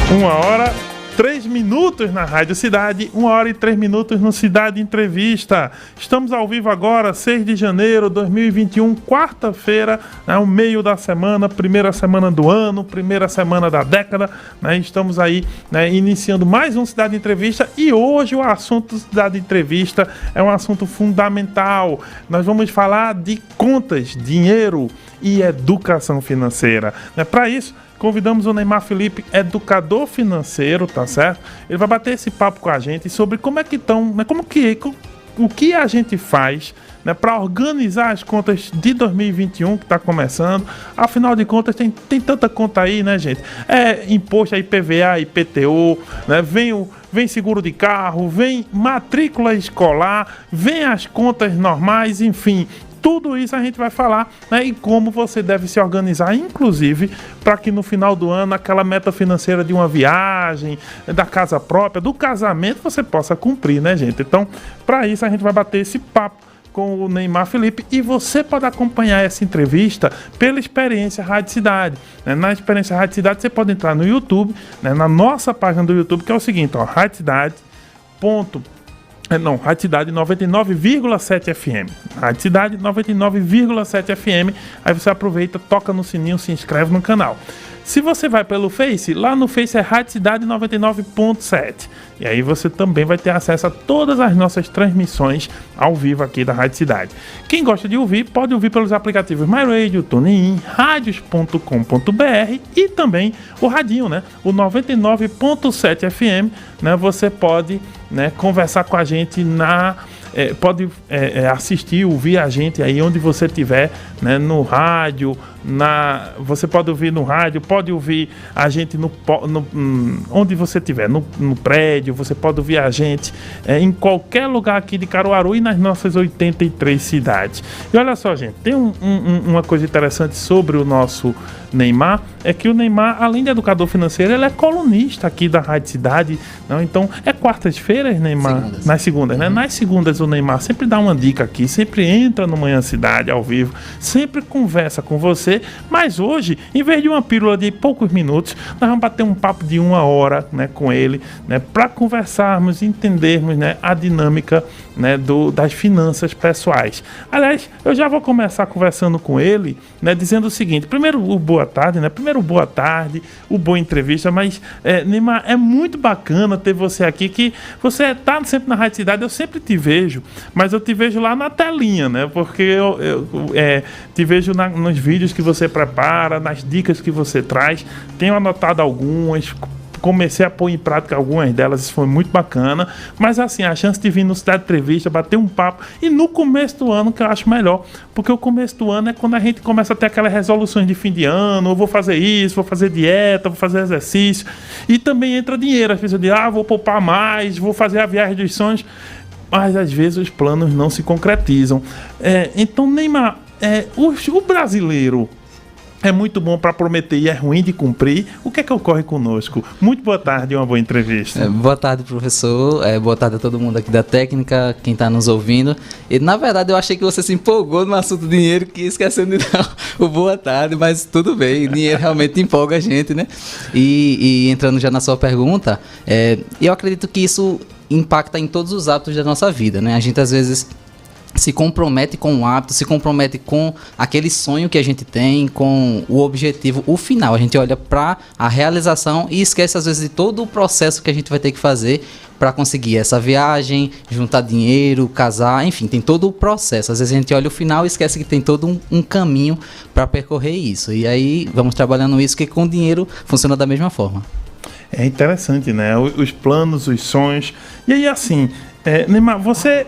1h03 na Rádio Cidade, 1h03 no Cidade Entrevista. Estamos ao vivo agora, 6 de janeiro de 2021, quarta-feira, o meio da semana, primeira semana do ano, primeira semana da década, né? Estamos aí, né, iniciando mais um Cidade Entrevista e hoje o assunto do Cidade Entrevista é um assunto fundamental. Nós vamos falar de contas, dinheiro e educação financeira, né? Para isso, convidamos o Neymar Felipe, educador financeiro, tá certo? Ele vai bater esse papo com a gente sobre como é que estão, né, o que a gente faz, né, para organizar as contas de 2021 que está começando. Afinal de contas, tem tanta conta aí, né, gente? Imposto, IPVA, IPTU, né? Vem seguro de carro, vem matrícula escolar, vem as contas normais, enfim. Tudo isso a gente vai falar, né, e como você deve se organizar, inclusive, para que no final do ano, aquela meta financeira de uma viagem, da casa própria, do casamento, você possa cumprir, né, gente? Então, para isso, a gente vai bater esse papo com o Neymar Felipe e você pode acompanhar essa entrevista pela Experiência Rádio Cidade, né? Na Experiência Rádio Cidade, você pode entrar no YouTube, né, na nossa página do YouTube, que é o seguinte, ó, Rádio Cidade. Rádio Cidade 99,7 FM. Rádio Cidade 99,7 FM. Aí você aproveita, toca no sininho, se inscreve no canal. Se você vai pelo Face, lá no Face é Rádio Cidade 99,7. E aí você também vai ter acesso a todas as nossas transmissões ao vivo aqui da Rádio Cidade. Quem gosta de ouvir, pode ouvir pelos aplicativos MyRadio, TuneIn, radios.com.br e também o radinho, né? O 99,7 FM, né? Você pode, né, conversar com a gente pode assistir, ouvir a gente aí onde você estiver, né, no rádio, você pode ouvir no rádio, pode ouvir a gente onde você estiver, no prédio, você pode ouvir a gente em qualquer lugar aqui de Caruaru e nas nossas 83 cidades. E olha só, gente, tem uma coisa interessante sobre o nosso Neymar, é que o Neymar, além de educador financeiro, ele é colunista aqui da Rádio Cidade, não? Então, quartas-feiras, Neymar? Nas segundas, né? Nas segundas o Neymar sempre dá uma dica aqui, sempre entra no Manhã Cidade ao vivo, sempre conversa com você, mas hoje, em vez de uma pílula de poucos minutos, nós vamos bater um papo de 1 hora, né, com ele, né, para conversarmos, entendermos, né, a dinâmica, né, das finanças pessoais. Aliás, eu já vou começar conversando com ele, né, dizendo o seguinte: primeiro o boa tarde, né? Primeiro boa tarde, o boa entrevista, mas Neymar, é muito bacana ter você aqui, que você tá sempre na Rádio Cidade, eu sempre te vejo, mas eu te vejo lá na telinha, né? Porque eu te vejo nos vídeos que você prepara, nas dicas que você traz, tenho anotado algumas, comecei a pôr em prática algumas delas, isso foi muito bacana, mas assim, a chance de vir no Cidade Entrevista, bater um papo, e no começo do ano que eu acho melhor, porque o começo do ano é quando a gente começa a ter aquelas resoluções de fim de ano, eu vou fazer isso, vou fazer dieta, vou fazer exercício, e também entra dinheiro, as pessoas dizem, vou poupar mais, vou fazer a viagem dos sonhos, mas às vezes os planos não se concretizam. Então, Neymar, o brasileiro é muito bom para prometer e é ruim de cumprir. O que é que ocorre conosco? Muito boa tarde e uma boa entrevista. Boa tarde, professor. Boa tarde a todo mundo aqui da técnica, quem está nos ouvindo. E, na verdade, eu achei que você se empolgou no assunto dinheiro, que esquecendo de dar o boa tarde, mas tudo bem. Dinheiro realmente empolga a gente, né? E entrando já na sua pergunta, eu acredito que isso impacta em todos os hábitos da nossa vida, né? A gente, às vezes, se compromete com o hábito, se compromete com aquele sonho que a gente tem, com o objetivo, o final. A gente olha para a realização e esquece às vezes de todo o processo que a gente vai ter que fazer para conseguir essa viagem, juntar dinheiro, casar, enfim, tem todo o processo. Às vezes a gente olha o final e esquece que tem todo um caminho para percorrer isso. E aí vamos trabalhando isso, que com o dinheiro funciona da mesma forma. É interessante, né? Os planos, os sonhos. E aí, assim, Neymar, você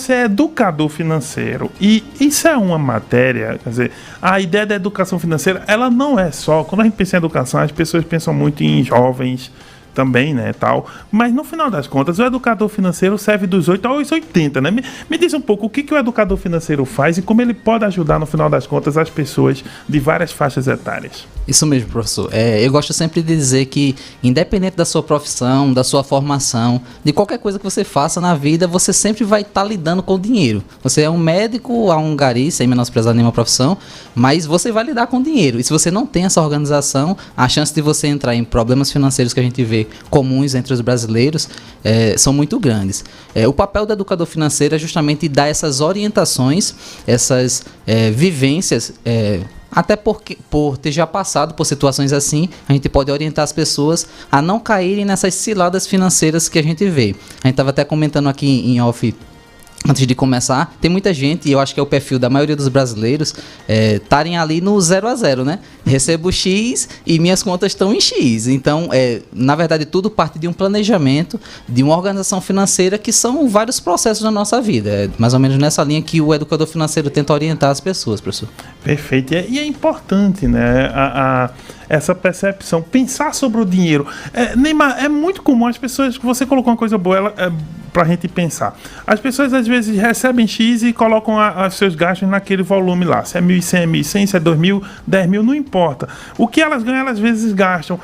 é educador financeiro e isso é uma matéria, quer dizer, a ideia da educação financeira, ela não é só, quando a gente pensa em educação, as pessoas pensam muito em jovens, também, né, tal. Mas no final das contas, o educador financeiro serve dos 8 aos 80, né? Me diz um pouco o que o educador financeiro faz e como ele pode ajudar, no final das contas, as pessoas de várias faixas etárias. Isso mesmo, professor. Eu gosto sempre de dizer que, independente da sua profissão, da sua formação, de qualquer coisa que você faça na vida, você sempre vai estar lidando com dinheiro. Você é um médico, um gari, sem menosprezar nenhuma profissão, mas você vai lidar com dinheiro. E se você não tem essa organização, a chance de você entrar em problemas financeiros que a gente vê comuns entre os brasileiros são muito grandes. O papel do educador financeiro é justamente dar essas orientações, essas vivências, até porque, por ter já passado por situações assim, a gente pode orientar as pessoas a não caírem nessas ciladas financeiras que a gente vê. A gente estava até comentando aqui em off, antes de começar, tem muita gente, e eu acho que é o perfil da maioria dos brasileiros, estarem ali no 0 a 0, né? Recebo X e minhas contas estão em X. Então, na verdade, tudo parte de um planejamento, de uma organização financeira, que são vários processos na nossa vida. É mais ou menos nessa linha que o educador financeiro tenta orientar as pessoas, professor. Perfeito. E é importante, né, essa percepção, pensar sobre o dinheiro. Neymar, é muito comum as pessoas, você colocou uma coisa boa pra gente pensar. As pessoas às vezes recebem X e colocam os seus gastos naquele volume lá. Se é 1.100, é 1.100, se é 2.000, 10.000, não importa. O que elas ganham, elas às vezes gastam.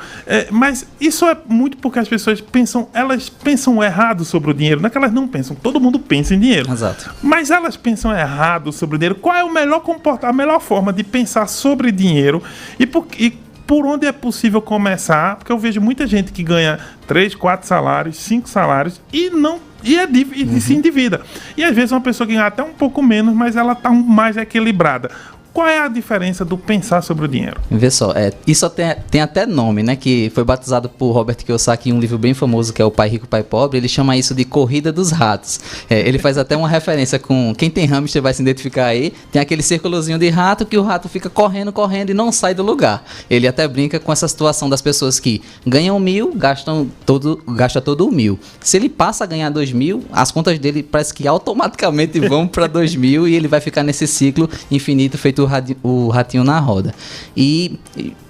Mas isso é muito porque as pessoas pensam errado sobre o dinheiro. Não é que elas não pensam, todo mundo pensa em dinheiro. Exato. Mas elas pensam errado sobre o dinheiro. Qual é o melhor comportamento, a melhor forma de pensar sobre dinheiro e por onde é possível começar? Porque eu vejo muita gente que ganha 3, 4 salários, 5 salários e se endivida. E às vezes uma pessoa ganha até um pouco menos, mas ela está mais equilibrada. Qual é a diferença do pensar sobre o dinheiro? Vê só, isso tem até nome, né? Que foi batizado por Robert Kiyosaki em um livro bem famoso que é O Pai Rico, Pai Pobre. Ele chama isso de Corrida dos Ratos. Ele faz até uma referência com... Quem tem hamster vai se identificar aí. Tem aquele círculozinho de rato que o rato fica correndo e não sai do lugar. Ele até brinca com essa situação das pessoas que ganham 1.000, gasta todo 1.000. Se ele passa a ganhar 2.000, as contas dele parece que automaticamente vão para 2.000 e ele vai ficar nesse ciclo infinito feito o ratinho na roda. E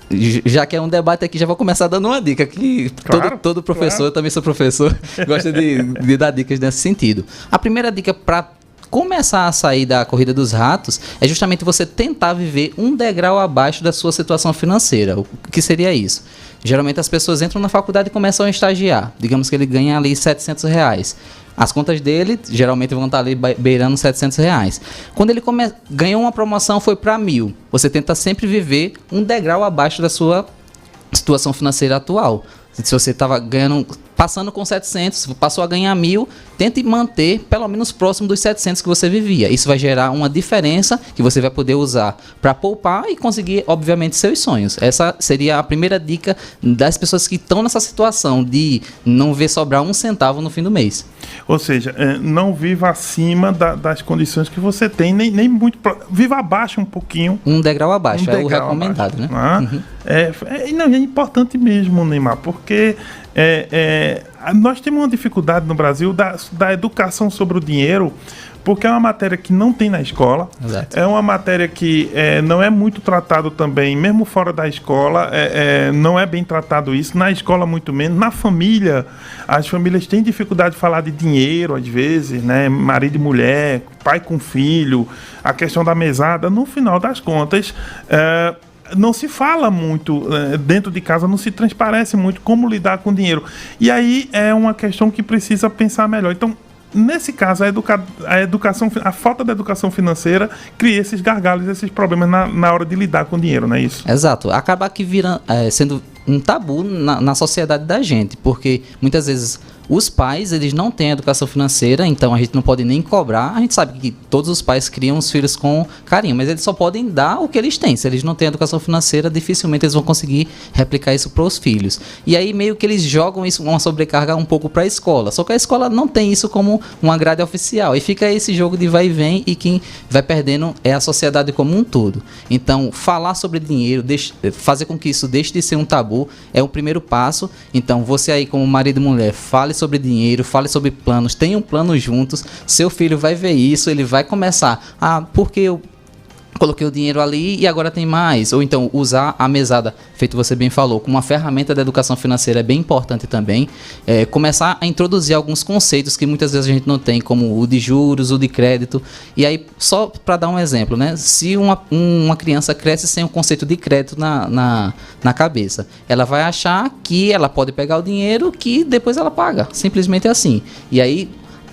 já que é um debate aqui, já vou começar dando uma dica que claro, todo professor, eu também sou professor, gosta de dar dicas nesse sentido. A primeira dica para começar a sair da corrida dos ratos é justamente você tentar viver um degrau abaixo da sua situação financeira. O que seria isso? Geralmente as pessoas entram na faculdade e começam a estagiar. Digamos que ele ganha ali R$700. As contas dele geralmente vão estar ali beirando R$700. Quando ele ganhou uma promoção, foi para 1.000. Você tenta sempre viver um degrau abaixo da sua situação financeira atual. Se você estava passando com 700, passou a ganhar 1.000, tente manter pelo menos próximo dos 700 que você vivia. Isso vai gerar uma diferença que você vai poder usar para poupar e conseguir, obviamente, seus sonhos. Essa seria a primeira dica das pessoas que estão nessa situação de não ver sobrar um centavo no fim do mês. Ou seja, não viva acima das condições que você tem, nem muito... Viva abaixo um pouquinho. Um degrau abaixo, o recomendado, abaixo, né? Uhum. É importante mesmo, Neymar, porque nós temos uma dificuldade no Brasil da educação sobre o dinheiro, porque é uma matéria que não tem na escola. Exato. É uma matéria que não é muito tratado também, mesmo fora da escola, não é bem tratado isso, na escola muito menos, na família, as famílias têm dificuldade de falar de dinheiro às vezes, né? Marido e mulher, pai com filho, a questão da mesada, no final das contas... não se fala muito dentro de casa, não se transparece muito como lidar com dinheiro. E aí é uma questão que precisa pensar melhor. Então, nesse caso, a falta da educação financeira cria esses gargalos, esses problemas na hora de lidar com dinheiro, não é isso? Exato. Acaba que sendo um tabu na sociedade da gente, porque muitas vezes os pais, eles não têm educação financeira, então a gente não pode nem cobrar. A gente sabe que todos os pais criam os filhos com carinho, mas eles só podem dar o que eles têm. Se eles não têm educação financeira, dificilmente eles vão conseguir replicar isso para os filhos. E aí meio que eles jogam isso, uma sobrecarga um pouco para a escola. Só que a escola não tem isso como uma grade oficial. E fica esse jogo de vai e vem, e quem vai perdendo é a sociedade como um todo. Então, falar sobre dinheiro, fazer com que isso deixe de ser um tabu, é o primeiro passo. Então, você aí como marido e mulher, fale sobre dinheiro, fale sobre planos, tenham planos juntos. Seu filho vai ver isso, ele vai começar, porque coloquei o dinheiro ali e agora tem mais. Ou então usar a mesada, feito você bem falou, como uma ferramenta da educação financeira é bem importante também. Começar a introduzir alguns conceitos que muitas vezes a gente não tem, como o de juros, o de crédito. E aí, só para dar um exemplo, né? Se uma criança cresce sem o conceito de crédito na cabeça, ela vai achar que ela pode pegar o dinheiro que depois ela paga. Simplesmente assim. E aí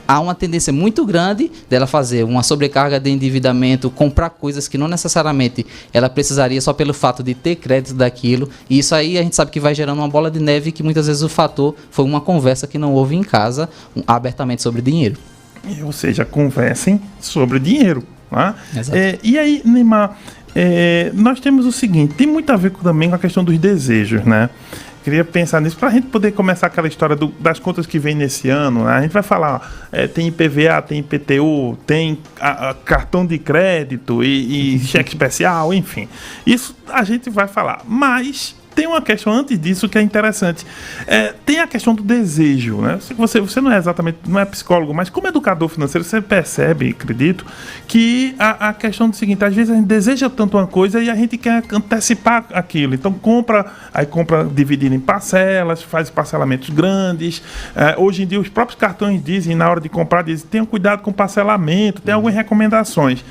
há uma tendência muito grande dela fazer uma sobrecarga de endividamento, comprar coisas que não necessariamente ela precisaria só pelo fato de ter crédito daquilo. E isso aí a gente sabe que vai gerando uma bola de neve, que muitas vezes o fator foi uma conversa que não houve em casa abertamente sobre dinheiro. Ou seja, conversem sobre dinheiro. Tá? Exato. E aí, Neymar, nós temos o seguinte, tem muito a ver também com a questão dos desejos, né? Queria pensar nisso para a gente poder começar aquela história das contas que vem nesse ano, né? A gente vai falar, tem IPVA, tem IPTU, tem cartão de crédito e cheque especial, enfim. Isso a gente vai falar, mas tem uma questão antes disso que é interessante. Tem a questão do desejo, né? Você não é exatamente, não é psicólogo, mas como educador financeiro, você percebe, acredito, que a questão do seguinte, às vezes a gente deseja tanto uma coisa e a gente quer antecipar aquilo. Então compra dividindo em parcelas, faz parcelamentos grandes. Hoje em dia os próprios cartões dizem, na hora de comprar, dizem, tenham cuidado com o parcelamento, tem algumas recomendações.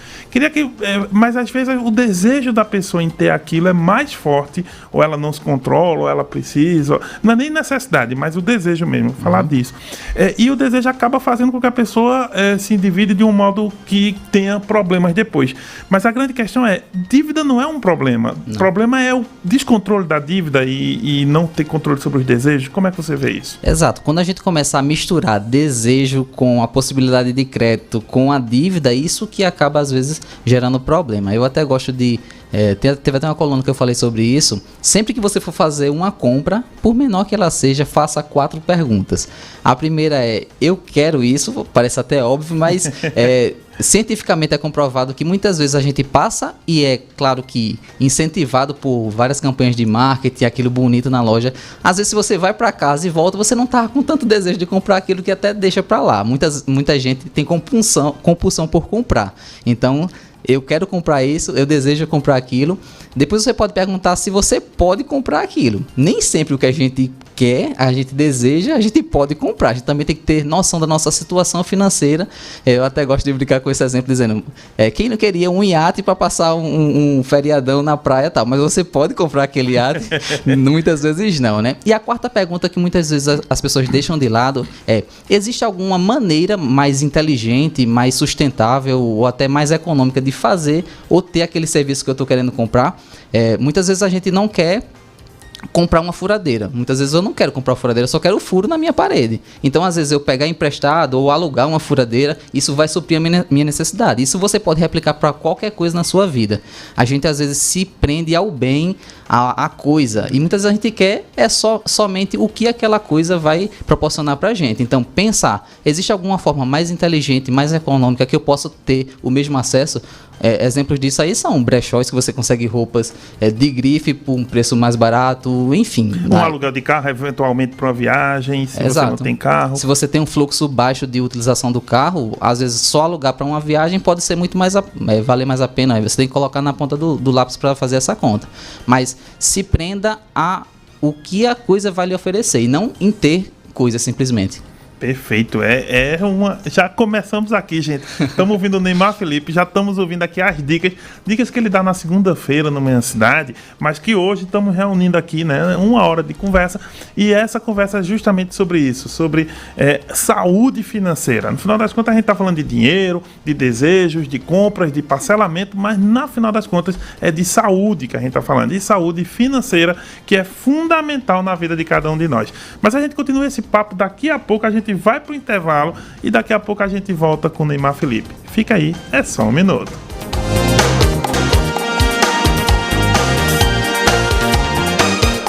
Mas às vezes o desejo da pessoa em ter aquilo é mais forte, ou ela não se controla, ou ela precisa, não é nem necessidade, mas o desejo mesmo, falar disso. E o desejo acaba fazendo com que a pessoa se endivide de um modo que tenha problemas depois. Mas a grande questão dívida não é um problema. Não. O problema é o descontrole da dívida e não ter controle sobre os desejos. Como é que você vê isso? Exato. Quando a gente começa a misturar desejo com a possibilidade de crédito, com a dívida, isso que acaba às vezes gerando problema. Eu até gosto de... teve até uma coluna que eu falei sobre isso. Sempre que você for fazer uma compra, por menor que ela seja, faça 4 perguntas. A primeira é, eu quero isso, parece até óbvio, mas cientificamente é comprovado que muitas vezes a gente passa e é claro que incentivado por várias campanhas de marketing, aquilo bonito na loja. Às vezes se você vai para casa e volta, você não tá com tanto desejo de comprar aquilo que até deixa para lá. Muita gente tem compulsão por comprar. Então, eu quero comprar isso, eu desejo comprar aquilo. Depois você pode perguntar se você pode comprar aquilo. Nem sempre o que a gente quer, a gente deseja, a gente pode comprar. A gente também tem que ter noção da nossa situação financeira. Eu até gosto de brincar com esse exemplo dizendo, quem não queria um iate para passar um feriadão na praia e tal, mas você pode comprar aquele iate? Muitas vezes não, né? E a quarta pergunta que muitas vezes as pessoas deixam de lado existe alguma maneira mais inteligente, mais sustentável ou até mais econômica de fazer ou ter aquele serviço que eu estou querendo comprar? Muitas vezes a gente não quer comprar uma furadeira. Muitas vezes eu não quero comprar uma furadeira, eu só quero o furo na minha parede. Então, às vezes, eu pegar emprestado ou alugar uma furadeira, isso vai suprir a minha necessidade. Isso você pode replicar para qualquer coisa na sua vida. A gente, às vezes, se prende ao bem, à coisa. E muitas vezes a gente quer somente o que aquela coisa vai proporcionar para a gente. Então, pensar, existe alguma forma mais inteligente, mais econômica que eu possa ter o mesmo acesso? Exemplos disso aí são brechós que você consegue roupas de grife por um preço mais barato, enfim. Um aluguel de carro, eventualmente para uma viagem, se Exato. Você não tem carro. Se você tem um fluxo baixo de utilização do carro, às vezes só alugar para uma viagem pode ser muito mais valer mais a pena. Aí você tem que colocar na ponta do lápis para fazer essa conta. Mas se prenda a o que a coisa vai lhe oferecer e não em ter coisa simplesmente. Perfeito, já começamos aqui, gente. Estamos ouvindo o Neymar Felipe, já estamos ouvindo aqui as dicas que ele dá na segunda-feira no Manhã Cidade, mas que hoje estamos reunindo aqui, né, 1 hora de conversa, e essa conversa é justamente sobre isso, sobre saúde financeira. No final das contas a gente está falando de dinheiro, de desejos, de compras, de parcelamento, mas no final das contas é de saúde que a gente está falando, de saúde financeira, que é fundamental na vida de cada um de nós. Mas a gente continua esse papo, daqui a pouco a gente vai pro intervalo e daqui a pouco a gente volta com o Neymar Felipe. Fica aí, é só um minuto.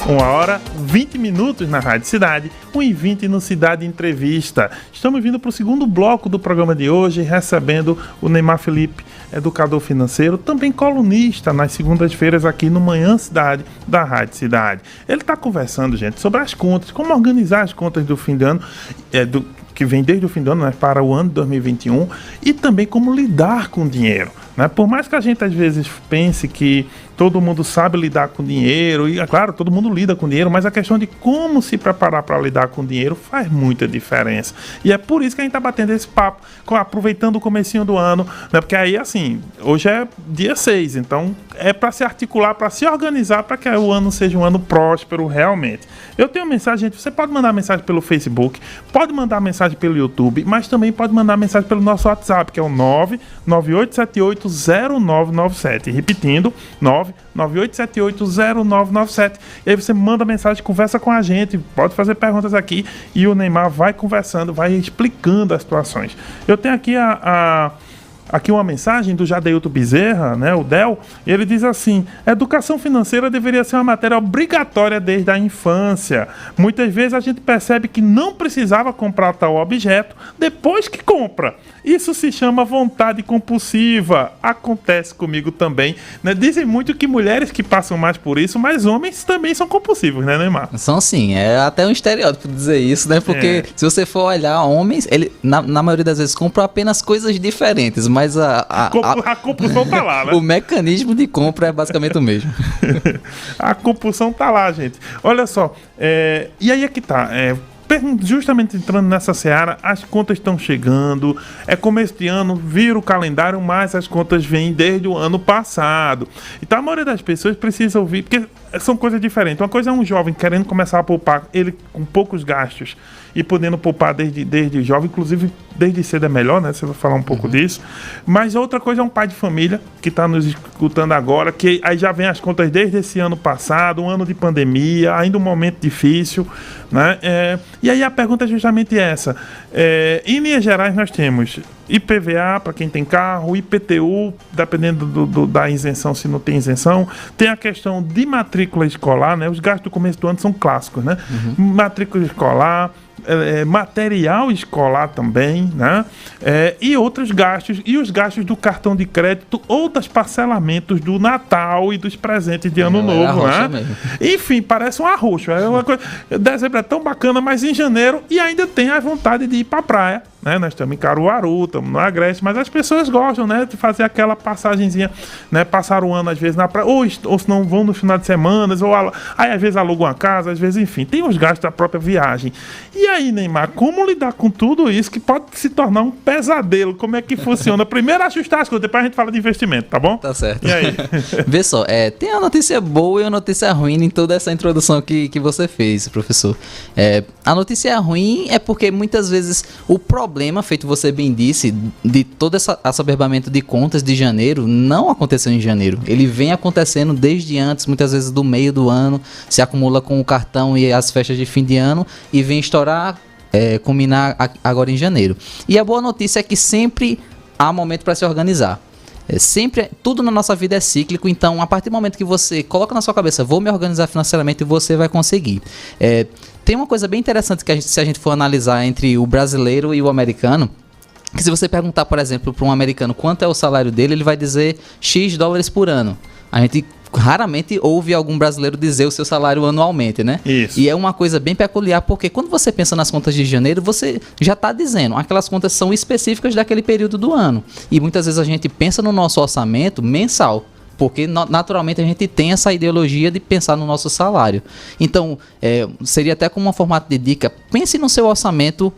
Uma hora, 20 minutos na Rádio Cidade, 1h20 no Cidade Entrevista. Estamos vindo para o segundo bloco do programa de hoje, recebendo o Neymar Felipe, educador financeiro, também colunista nas segundas-feiras aqui no Manhã Cidade, da Rádio Cidade. Ele está conversando, gente, sobre as contas, como organizar as contas do fim de ano, que vem desde o fim do ano, né, para o ano de 2021, e também como lidar com o dinheiro. né? Por mais que a gente às vezes pense que todo mundo sabe lidar com dinheiro, e é claro, todo mundo lida com dinheiro, mas a questão de como se preparar para lidar com dinheiro faz muita diferença. E é por isso que a gente está batendo esse papo, aproveitando o comecinho do ano, né? Porque aí, assim, hoje é dia 6, então é para se articular, para se organizar, para que o ano seja um ano próspero realmente. Eu tenho mensagem, gente, você pode mandar mensagem pelo Facebook, pode mandar mensagem pelo YouTube, mas também pode mandar mensagem pelo nosso WhatsApp, que é o 998780997. Repetindo, 998780997. E aí você manda mensagem, conversa com a gente, pode fazer perguntas aqui e o Neymar vai conversando, vai explicando as situações. Eu tenho aqui aqui uma mensagem do Jadeilton Bezerra, né, o Del, ele diz assim: educação financeira deveria ser uma matéria obrigatória desde a infância. Muitas vezes a gente percebe que não precisava comprar tal objeto depois que compra. Isso se chama vontade compulsiva. Acontece comigo também, né? Dizem muito que mulheres que passam mais por isso, mas homens também são compulsivos, né, Neymar? São sim, é até um estereótipo dizer isso, né? Porque se você for olhar, homens, na maioria das vezes compram apenas coisas diferentes, mas a compulsão tá lá, né? O mecanismo de compra é basicamente o mesmo. A compulsão tá lá, gente. Olha só, e aí é que tá, justamente entrando nessa seara, as contas estão chegando, é começo de ano, vira o calendário, mas as contas vêm desde o ano passado. Então a maioria das pessoas precisa ouvir, porque são coisas diferentes. Uma coisa é um jovem querendo começar a poupar, ele com poucos gastos e podendo poupar desde jovem, inclusive desde cedo é melhor, né? Você vai falar um pouco disso. Mas outra coisa é um pai de família que está nos escutando agora, que aí já vem as contas desde esse ano passado, um ano de pandemia, ainda um momento difícil, né? E aí a pergunta é justamente essa. Em linhas gerais nós temos IPVA para quem tem carro, IPTU, dependendo da isenção, se não tem isenção. Tem a questão de matrícula escolar, né? Os gastos do começo do ano são clássicos, né? Matrícula escolar, material escolar também, né? E outros gastos, e os gastos do cartão de crédito ou dos parcelamentos do Natal e dos presentes de Ano Novo, né? Mesmo. Enfim, parece um arroxo. Dezembro é tão bacana, mas em janeiro e ainda tem a vontade de ir pra praia, né? Nós estamos em Caruaru, estamos no Agreste, mas as pessoas gostam, né, de fazer aquela passagenzinha, né? Passar o ano às vezes na praia, ou se não vão no final de semana, aí às vezes alugam uma casa, às vezes, enfim, tem os gastos da própria viagem. E aí, Neymar, como lidar com tudo isso que pode se tornar um pesadelo? Como é que funciona? Primeiro ajustar as coisas, depois a gente fala de investimento, tá bom? Tá certo. E aí? Vê só, tem a notícia boa e a notícia ruim em toda essa introdução que você fez, professor. A notícia ruim é porque muitas vezes o problema, feito você bem disse, de todo esse assoberbamento de contas de janeiro, não aconteceu em janeiro. Ele vem acontecendo desde antes, muitas vezes do meio do ano, se acumula com o cartão e as festas de fim de ano e vem estourar, culminar agora em janeiro. E a boa notícia é que sempre há momento para se organizar. Sempre, tudo na nossa vida é cíclico, então a partir do momento que você coloca na sua cabeça, vou me organizar financeiramente, você vai conseguir. Tem uma coisa bem interessante que se a gente for analisar entre o brasileiro e o americano, que se você perguntar, por exemplo, para um americano quanto é o salário dele, ele vai dizer X dólares por ano. A gente raramente ouve algum brasileiro dizer o seu salário anualmente, né? Isso. E é uma coisa bem peculiar, porque quando você pensa nas contas de janeiro, você já está dizendo, aquelas contas são específicas daquele período do ano. E muitas vezes a gente pensa no nosso orçamento mensal, porque naturalmente a gente tem essa ideologia de pensar no nosso salário. Então, seria até como um formato de dica, pense no seu orçamento,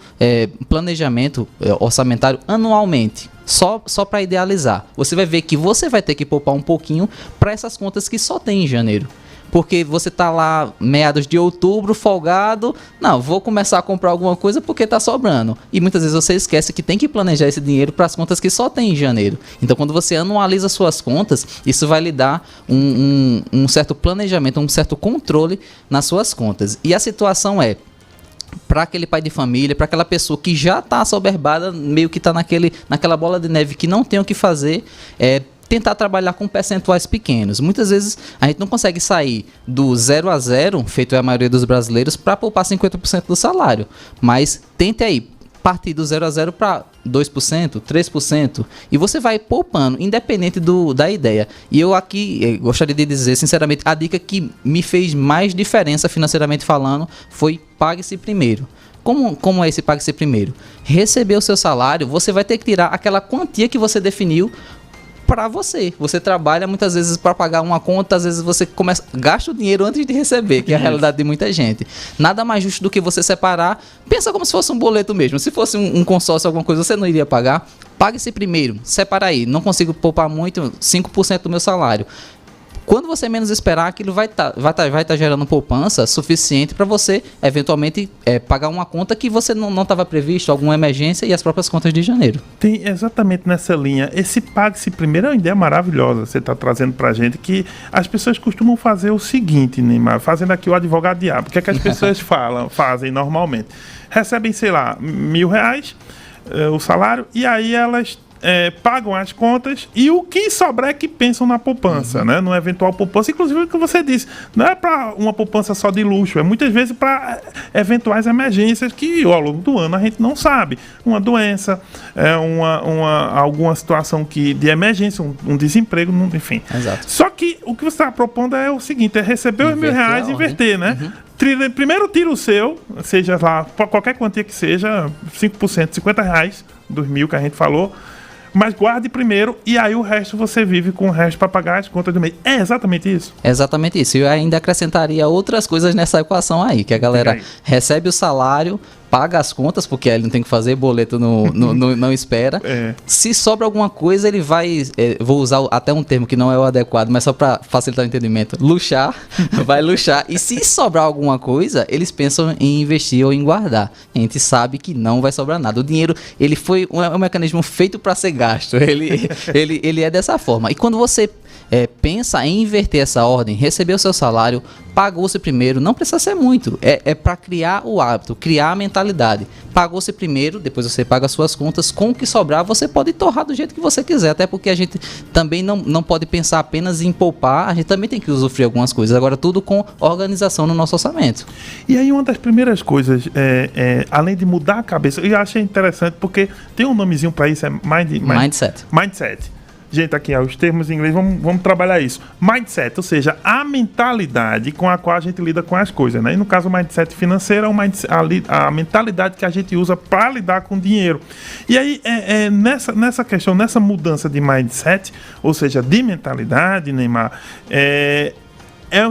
planejamento orçamentário anualmente. Só para idealizar. Você vai ver que você vai ter que poupar um pouquinho para essas contas que só tem em janeiro. Porque você tá lá meados de outubro, folgado, não, vou começar a comprar alguma coisa porque tá sobrando. E muitas vezes você esquece que tem que planejar esse dinheiro para as contas que só tem em janeiro. Então quando você anualiza suas contas, isso vai lhe dar um certo planejamento, um certo controle nas suas contas. E a situação para aquele pai de família, para aquela pessoa que já está assoberbada, meio que está naquela bola de neve que não tem o que fazer, tentar trabalhar com percentuais pequenos. Muitas vezes a gente não consegue sair do 0 a 0, feito é a maioria dos brasileiros, para poupar 50% do salário. Mas tente aí partir do 0 a 0 para 2%, 3%, e você vai poupando, independente da ideia. E eu aqui gostaria de dizer, sinceramente, a dica que me fez mais diferença financeiramente falando foi pague-se primeiro. Como é esse pague-se primeiro? Receber o seu salário, você vai ter que tirar aquela quantia que você definiu para você. Você trabalha muitas vezes para pagar uma conta, às vezes você gasta o dinheiro antes de receber, que é a realidade de muita gente. Nada mais justo do que você separar. Pensa como se fosse um boleto mesmo. Se fosse um consórcio, alguma coisa, você não iria pagar. Pague esse primeiro, separa aí. Não consigo poupar muito, 5% do meu salário. Quando você menos esperar, aquilo vai tá gerando poupança suficiente para você, eventualmente, pagar uma conta que você não estava previsto, alguma emergência e as próprias contas de janeiro. Tem exatamente nessa linha. Esse pague-se primeiro é uma ideia maravilhosa. Você está trazendo para a gente que as pessoas costumam fazer o seguinte, Neymar, fazendo aqui o advogado diabo. O que é que as pessoas fazem normalmente? Recebem, sei lá, R$1.000, o salário, e aí elas pagam as contas e o que sobrar é que pensam na poupança, né? No eventual poupança, inclusive o que você disse, não é para uma poupança só de luxo, é muitas vezes para eventuais emergências que ao longo do ano a gente não sabe. Uma doença, alguma situação de emergência, um desemprego, enfim. Exato. Só que o que você está propondo é o seguinte, é receber os R$1.000 e inverter, né? Primeiro tira o seu, seja lá, qualquer quantia que seja, 5%, R$50 dos 1.000 que a gente falou, mas guarde primeiro e aí o resto você vive com o resto para pagar as contas do mês. É exatamente isso? É exatamente isso. Eu ainda acrescentaria outras coisas nessa equação aí, que a galera recebe o salário, paga as contas, porque ele não tem que fazer, boleto não espera. Se sobra alguma coisa, ele vai, vou usar até um termo que não é o adequado, mas só para facilitar o entendimento, luxar, vai luxar. E se sobrar alguma coisa, eles pensam em investir ou em guardar. A gente sabe que não vai sobrar nada. O dinheiro, ele foi um mecanismo feito para ser gasto. Ele é dessa forma. E quando você pensa em inverter essa ordem, receber o seu salário, pagou-se primeiro, não precisa ser muito, é para criar o hábito, criar a mentalidade. Pagou-se primeiro, depois você paga as suas contas, com o que sobrar você pode torrar do jeito que você quiser, até porque a gente também não pode pensar apenas em poupar, a gente também tem que usufruir algumas coisas, agora tudo com organização no nosso orçamento. E aí uma das primeiras coisas, além de mudar a cabeça, eu achei interessante porque tem um nomezinho para isso, é Mindset. Gente, aqui, os termos em inglês, vamos trabalhar isso. Mindset, ou seja, a mentalidade com a qual a gente lida com as coisas, né? E no caso, o mindset financeiro é a mentalidade que a gente usa para lidar com o dinheiro. E aí, nessa questão, nessa mudança de mindset, ou seja, de mentalidade, Neymar,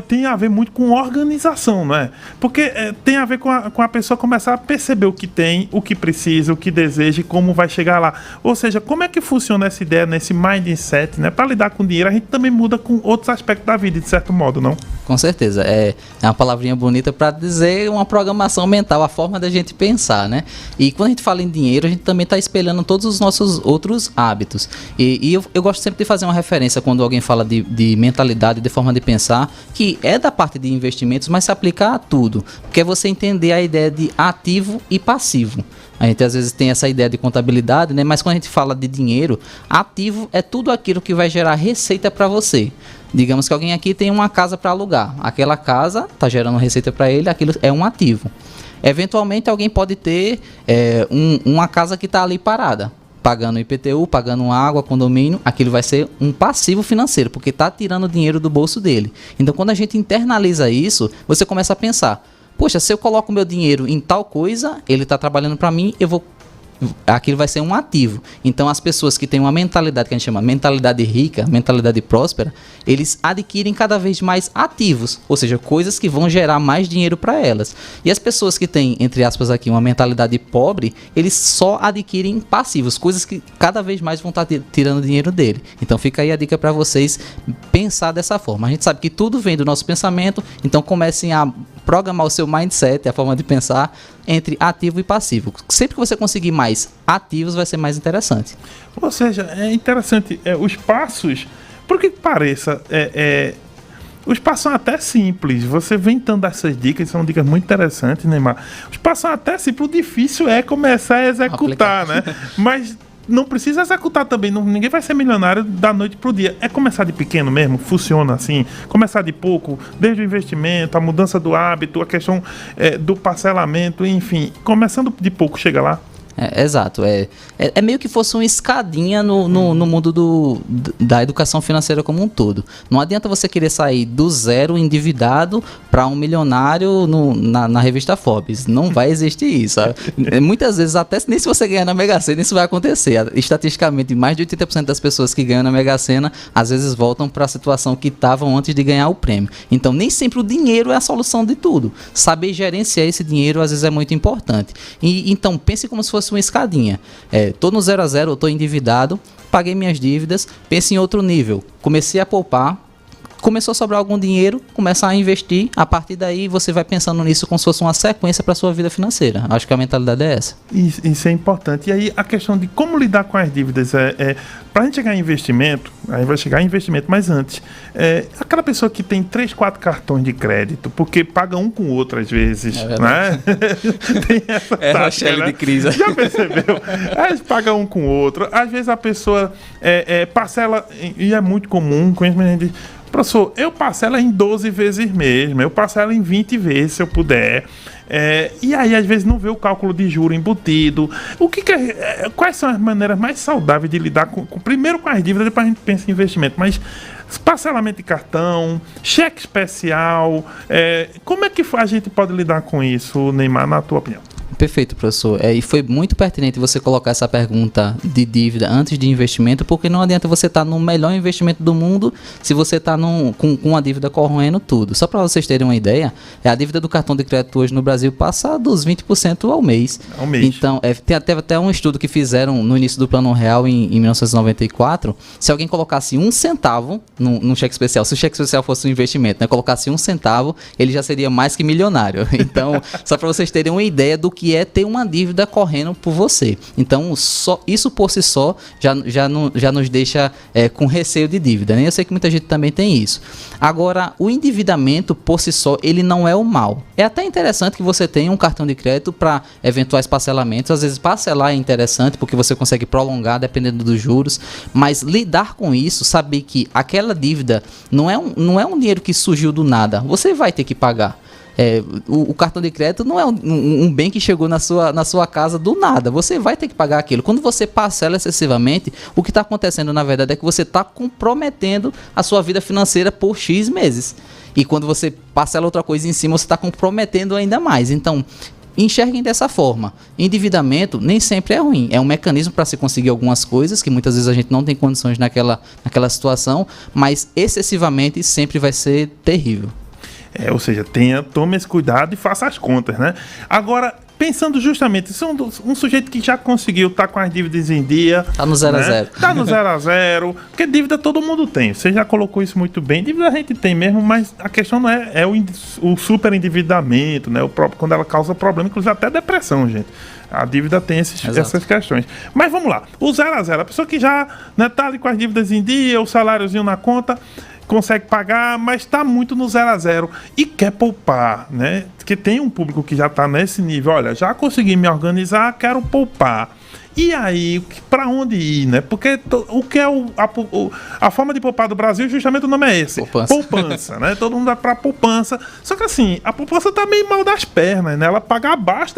tem a ver muito com organização, não é? Porque tem a ver com a pessoa começar a perceber o que tem, o que precisa, o que deseja e como vai chegar lá. Ou seja, como é que funciona essa ideia nesse mindset, né? Para lidar com dinheiro, a gente também muda com outros aspectos da vida, de certo modo, não? Com certeza. É uma palavrinha bonita para dizer uma programação mental, a forma da gente pensar, né? E quando a gente fala em dinheiro, a gente também está espelhando todos os nossos outros hábitos. E eu gosto sempre de fazer uma referência quando alguém fala de mentalidade, de forma de pensar, que é da parte de investimentos, mas se aplica a tudo, porque é você entender a ideia de ativo e passivo. A gente às vezes tem essa ideia de contabilidade, né? Mas quando a gente fala de dinheiro, ativo é tudo aquilo que vai gerar receita para você. Digamos que alguém aqui tem uma casa para alugar, aquela casa está gerando receita para ele, aquilo é um ativo. Eventualmente alguém pode ter uma casa que está ali parada, pagando IPTU, pagando água, condomínio, aquilo vai ser um passivo financeiro, porque está tirando dinheiro do bolso dele. Então, quando a gente internaliza isso, você começa a pensar, poxa, se eu coloco meu dinheiro em tal coisa, ele está trabalhando para mim, aquilo vai ser um ativo. Então as pessoas que têm uma mentalidade que a gente chama mentalidade rica, mentalidade próspera, eles adquirem cada vez mais ativos, ou seja, coisas que vão gerar mais dinheiro para elas. E as pessoas que têm, entre aspas aqui, uma mentalidade pobre, eles só adquirem passivos, coisas que cada vez mais vão estar tirando dinheiro dele. Então fica aí a dica para vocês pensar dessa forma. A gente sabe que tudo vem do nosso pensamento, então comecem a programar o seu mindset, a forma de pensar entre ativo e passivo. Sempre que você conseguir mais ativos, vai ser mais interessante. Ou seja, é interessante, os passos, por que pareça, os passos são até simples. Você vem dando essas dicas, são dicas muito interessantes, Neymar. Os passos são até simples, o difícil é começar a executar, né? Mas não precisa executar também, ninguém vai ser milionário da noite pro dia. É começar de pequeno mesmo, funciona assim. Começar de pouco, desde o investimento, a mudança do hábito, a questão do parcelamento, enfim. Começando de pouco, chega lá. Exato. É meio que fosse uma escadinha no mundo da educação financeira como um todo. Não adianta você querer sair do zero endividado para um milionário na revista Forbes. Não vai existir isso. Sabe? Muitas vezes, até nem se você ganhar na Mega Sena, isso vai acontecer. Estatisticamente, mais de 80% das pessoas que ganham na Mega Sena, às vezes voltam para a situação que estavam antes de ganhar o prêmio. Então, nem sempre o dinheiro é a solução de tudo. Saber gerenciar esse dinheiro, às vezes, é muito importante. Então, pense como se fosse uma escadinha. Tô no 0 a 0, eu tô endividado, paguei minhas dívidas, pense em outro nível. Comecei a poupar, começou a sobrar algum dinheiro, começa a investir, a partir daí você vai pensando nisso como se fosse uma sequência para sua vida financeira. Acho que a mentalidade é essa. Isso é importante. E aí a questão de como lidar com as dívidas para a gente chegar em investimento, aí vai chegar em investimento, mas antes, aquela pessoa que tem 3, 4 cartões de crédito, porque paga um com o outro às vezes, né? Tem essa tática, né? De crise. Já percebeu? Às vezes paga um com o outro, às vezes a pessoa parcela, e é muito comum, conheço muita gente. Professor, eu parcelo em 12 vezes mesmo, eu parcelo em 20 vezes se eu puder. E aí, às vezes, não vê o cálculo de juro embutido. Quais são as maneiras mais saudáveis de lidar primeiro com as dívidas, depois a gente pensa em investimento, mas parcelamento de cartão, cheque especial, como é que a gente pode lidar com isso, Neymar, na tua opinião? Perfeito, professor. E foi muito pertinente você colocar essa pergunta de dívida antes de investimento, porque não adianta você estar no melhor investimento do mundo se você está com a dívida corroendo tudo. Só para vocês terem uma ideia, a dívida do cartão de crédito hoje no Brasil passa dos 20% ao mês. Então, teve até um estudo que fizeram no início do Plano Real em 1994. Se alguém colocasse 1 centavo num cheque especial, se o cheque especial fosse um investimento, né, colocasse 1 centavo, ele já seria mais que milionário. Então, só para vocês terem uma ideia do que é ter uma dívida correndo por você. Então, isso por si só já nos deixa com receio de dívida, né? Eu sei que muita gente também tem isso. Agora, o endividamento por si só, ele não é o mal. É até interessante que você tenha um cartão de crédito para eventuais parcelamentos. Às vezes, parcelar é interessante porque você consegue prolongar dependendo dos juros. Mas lidar com isso, saber que aquela dívida não é um dinheiro que surgiu do nada. Você vai ter que pagar. O cartão de crédito não é um bem que chegou na sua casa do nada. Você vai ter que pagar aquilo. Quando você parcela excessivamente, o que está acontecendo na verdade é que você está comprometendo a sua vida financeira por X meses. E quando você parcela outra coisa em cima, você está comprometendo ainda mais. Então, enxerguem dessa forma. Endividamento nem sempre é ruim. É um mecanismo para se conseguir algumas coisas que muitas vezes a gente não tem condições naquela situação, mas excessivamente sempre vai ser terrível. Ou seja, tome esse cuidado e faça as contas, né? Agora, pensando justamente, isso é um sujeito que já conseguiu estar com as dívidas em dia. Tá no 0 a 0. Tá no 0 a 0, porque dívida todo mundo tem. Você já colocou isso muito bem. Dívida a gente tem mesmo, mas a questão não é o super endividamento, né? Quando ela causa problema, inclusive até depressão, gente. A dívida tem essas questões. Mas vamos lá, o 0 a 0, a pessoa que já tá ali com as dívidas em dia, o saláriozinho na conta, consegue pagar, mas está muito no 0 a 0 e quer poupar, né? Porque tem um público que já está nesse nível. Olha, já consegui me organizar, quero poupar. E aí, para onde ir, né? Porque o que é a forma de poupar do Brasil, justamente o nome é esse. Poupança, né? Todo mundo vai para poupança. Só que assim, a poupança tá meio mal das pernas, né? Ela paga abaixo,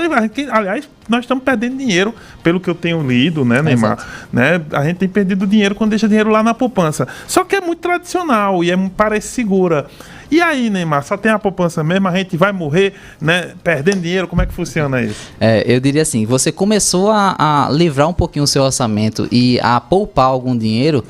aliás, nós estamos perdendo dinheiro, pelo que eu tenho lido, né, Neymar? Né? A gente tem perdido dinheiro quando deixa dinheiro lá na poupança. Só que é muito tradicional e parece segura. E aí, Neymar, só tem a poupança mesmo, a gente vai morrer, né, perdendo dinheiro, como é que funciona isso? Eu diria assim, você começou a livrar um pouquinho o seu orçamento e a poupar algum dinheiro,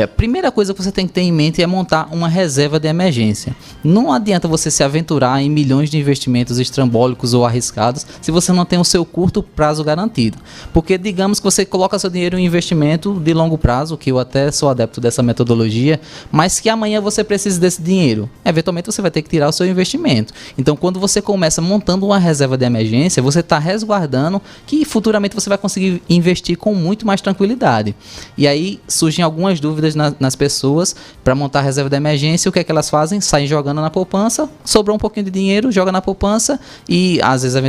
a primeira coisa que você tem que ter em mente é montar uma reserva de emergência. Não adianta você se aventurar em milhões de investimentos estrambólicos ou arriscados se você não tem o seu curto prazo garantido. Porque digamos que você coloca seu dinheiro em investimento de longo prazo, que eu até sou adepto dessa metodologia, mas que amanhã você precisa desse dinheiro. Eventualmente você vai ter que tirar o seu investimento. Então, quando você começa montando uma reserva de emergência, você está resguardando que futuramente você vai conseguir investir com muito mais tranquilidade. E aí surgem algumas dúvidas nas pessoas para montar a reserva de emergência. O que é que elas fazem? Saem jogando na poupança, sobrou um pouquinho de dinheiro, joga na poupança e às vezes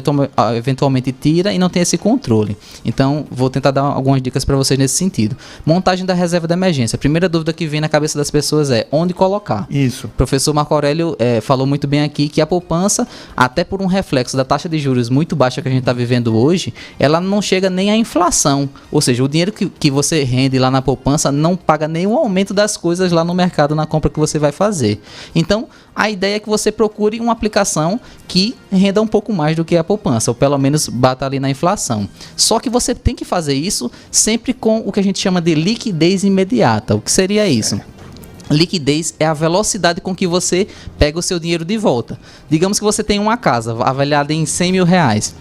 eventualmente tira e não tem esse controle. Então, vou tentar dar algumas dicas para vocês nesse sentido. Montagem da reserva de emergência. A primeira dúvida que vem na cabeça das pessoas é onde colocar. Isso. O professor Marco Aurélio falou muito bem aqui, que a poupança, até por um reflexo da taxa de juros muito baixa que a gente está vivendo hoje, ela não chega nem à inflação. Ou seja, o dinheiro que você rende lá na poupança não paga nenhum aumento das coisas lá no mercado, na compra que você vai fazer. Então, a ideia é que você procure uma aplicação que renda um pouco mais do que a poupança, ou pelo menos bata ali na inflação. Só que você tem que fazer isso sempre com o que a gente chama de liquidez imediata. O que seria isso? Liquidez é a velocidade com que você pega o seu dinheiro de volta. Digamos que você tem uma casa avaliada em 100 mil reais.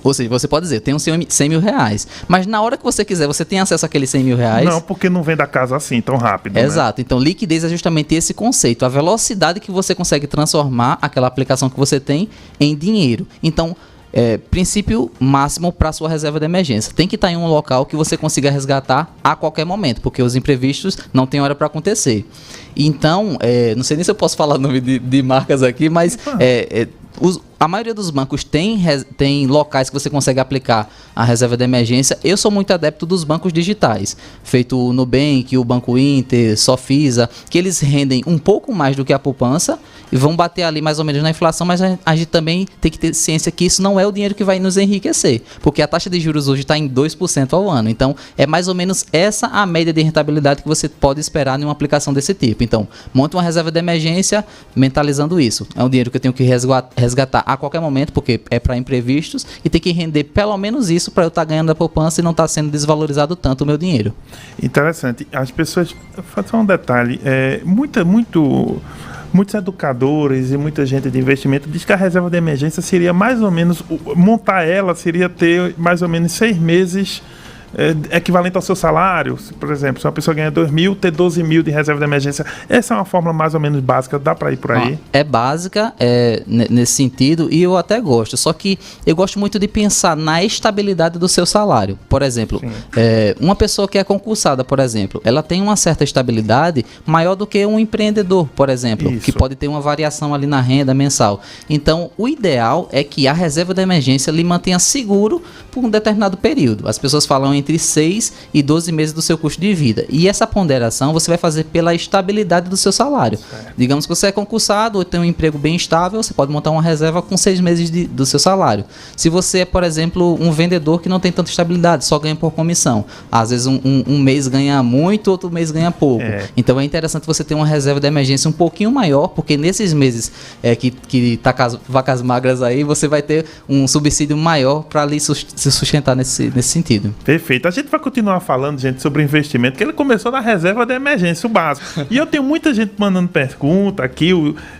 Ou seja, você pode dizer, eu tenho 100 mil reais. Mas na hora que você quiser, você tem acesso àqueles 100 mil reais? Não, porque não vem da casa assim, tão rápido. Exato. Né? Então, liquidez é justamente esse conceito. A velocidade que você consegue transformar aquela aplicação que você tem em dinheiro. Então, princípio máximo para sua reserva de emergência. Tem que estar em um local que você consiga resgatar a qualquer momento, porque os imprevistos não tem hora para acontecer. Então, não sei nem se eu posso falar o nome de marcas aqui, mas a maioria dos bancos tem locais que você consegue aplicar a reserva de emergência. Eu sou muito adepto dos bancos digitais, feito o Nubank, o Banco Inter, Sofisa, que eles rendem um pouco mais do que a poupança e vão bater ali mais ou menos na inflação, mas a gente também tem que ter ciência que isso não é o dinheiro que vai nos enriquecer, porque a taxa de juros hoje está em 2% ao ano. Então, é mais ou menos essa a média de rentabilidade que você pode esperar em uma aplicação desse tipo. Então, monte uma reserva de emergência mentalizando isso. É um dinheiro que eu tenho que resgatar a qualquer momento, porque é para imprevistos, e tem que render pelo menos isso para eu estar ganhando a poupança e não estar sendo desvalorizado tanto o meu dinheiro. Interessante. As pessoas, vou fazer um detalhe, muitos educadores e muita gente de investimento diz que a reserva de emergência seria mais ou menos, montar ela seria ter mais ou menos 6 meses equivalente ao seu salário. Por exemplo, se uma pessoa ganha 2 mil, ter 12 mil de reserva de emergência. Essa é uma fórmula mais ou menos básica, dá para ir por aí? É básica nesse sentido, e eu até gosto. Só que eu gosto muito de pensar na estabilidade do seu salário. Por exemplo, uma pessoa que é concursada, por exemplo, ela tem uma certa estabilidade maior do que um empreendedor, por exemplo, que pode ter uma variação ali na renda mensal. Então, o ideal é que a reserva de emergência lhe mantenha seguro por um determinado período. As pessoas falam entre 6 e 12 meses do seu custo de vida. E essa ponderação você vai fazer pela estabilidade do seu salário. Digamos que você é concursado ou tem um emprego bem estável, você pode montar uma reserva com 6 meses do seu salário. Se você é, por exemplo, um vendedor que não tem tanta estabilidade, só ganha por comissão. Às vezes um mês ganha muito, outro mês ganha pouco. Então é interessante você ter uma reserva de emergência um pouquinho maior, porque nesses meses que tá com as vacas magras aí, você vai ter um subsídio maior para ali se sustentar nesse sentido. Perfeito. A gente vai continuar falando, gente, sobre investimento, que ele começou na reserva de emergência, o básico. E eu tenho muita gente mandando pergunta aqui.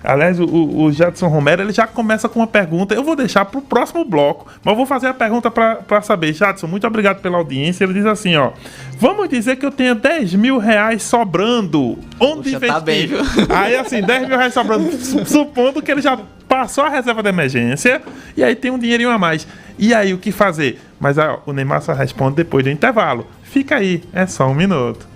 Aliás, o Jadson Romero, ele já começa com uma pergunta. Eu vou deixar para o próximo bloco, mas eu vou fazer a pergunta para saber. Jadson, muito obrigado pela audiência. Ele diz assim, ó: vamos dizer que eu tenho 10 mil reais sobrando. Onde investir? Tá bem, viu? Aí, assim, 10 mil reais sobrando, supondo que ele já passou a reserva de emergência e aí tem um dinheirinho a mais. E aí, o que fazer? Mas o Neymar só responde depois do intervalo. Fica aí, é só um minuto.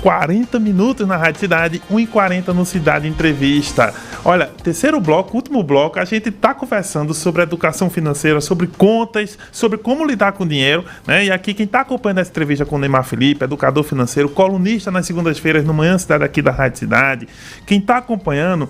1h40 na Rádio Cidade, 1h40 no Cidade Entrevista. Olha, terceiro bloco, último bloco, a gente está conversando sobre educação financeira, sobre contas, sobre como lidar com dinheiro, né? E aqui quem está acompanhando essa entrevista com o Neymar Felipe, educador financeiro, colunista nas segundas-feiras no Manhã Cidade aqui da Rádio Cidade. Quem está acompanhando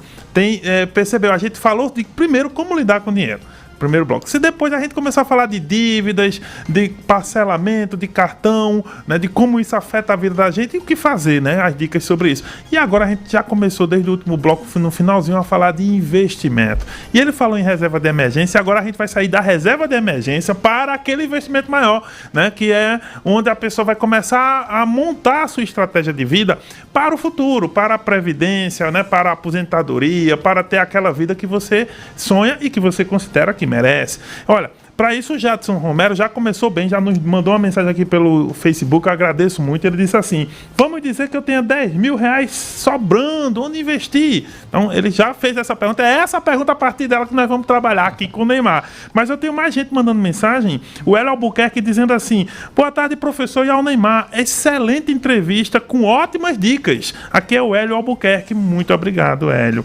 percebeu, a gente falou de primeiro como lidar com dinheiro. Primeiro bloco. Se depois a gente começar a falar de dívidas, de parcelamento, de cartão, né, de como isso afeta a vida da gente e o que fazer, né, as dicas sobre isso. E agora a gente já começou desde o último bloco, no finalzinho, a falar de investimento. E ele falou em reserva de emergência, agora a gente vai sair da reserva de emergência para aquele investimento maior, né, que é onde a pessoa vai começar a montar a sua estratégia de vida para o futuro, para a previdência, né, para a aposentadoria, para ter aquela vida que você sonha e que você considera que merece. Olha, para isso o Jadson Romero já começou bem, já nos mandou uma mensagem aqui pelo Facebook, eu agradeço muito. Ele disse assim: vamos dizer que eu tenho 10 mil reais sobrando, onde investir? Então ele já fez essa pergunta, é essa pergunta a partir dela que nós vamos trabalhar aqui com o Neymar. Mas eu tenho mais gente mandando mensagem, o Hélio Albuquerque dizendo assim: boa tarde, professor, e ao Neymar, excelente entrevista com ótimas dicas. Aqui é o Hélio Albuquerque, muito obrigado, Hélio.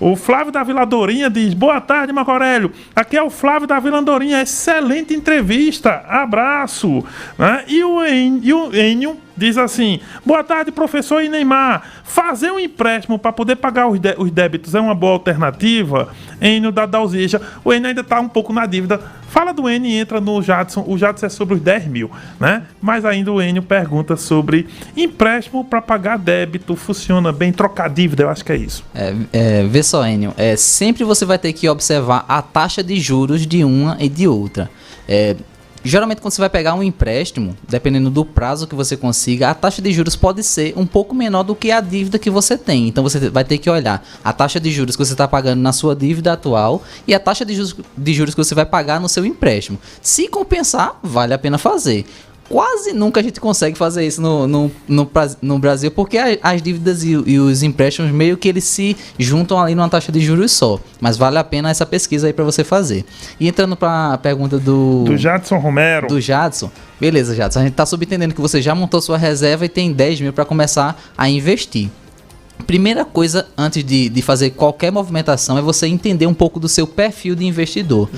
O Flávio da Vila Dourinha diz: boa tarde, Marco Aurélio, aqui é o Flávio da Vila Dourinha, excelente entrevista, abraço, né? E o Enio Diz assim: boa tarde, professor e Neymar. Fazer um empréstimo para poder pagar os débitos é uma boa alternativa? Enio da Dalzeja. O Enio ainda está um pouco na dívida. Fala do Enio e entra no Jadson. O Jadson é sobre os 10 mil, né? Mas ainda o Enio pergunta sobre empréstimo para pagar débito. Funciona bem? Trocar dívida, eu acho que é isso. Vê só, Enio. Sempre você vai ter que observar a taxa de juros de uma e de outra. Geralmente quando você vai pegar um empréstimo, dependendo do prazo que você consiga, a taxa de juros pode ser um pouco menor do que a dívida que você tem. Então você vai ter que olhar a taxa de juros que você está pagando na sua dívida atual e a taxa de juros que você vai pagar no seu empréstimo. Se compensar, vale a pena fazer. Quase nunca a gente consegue fazer isso no Brasil, porque as dívidas e os empréstimos meio que eles se juntam ali numa taxa de juros só. Mas vale a pena essa pesquisa aí para você fazer. E entrando para a pergunta do Jadson Romero. Do Jadson. Beleza, Jadson. A gente está subentendendo que você já montou sua reserva e tem 10 mil para começar a investir. Primeira coisa, antes de fazer qualquer movimentação, é você entender um pouco do seu perfil de investidor.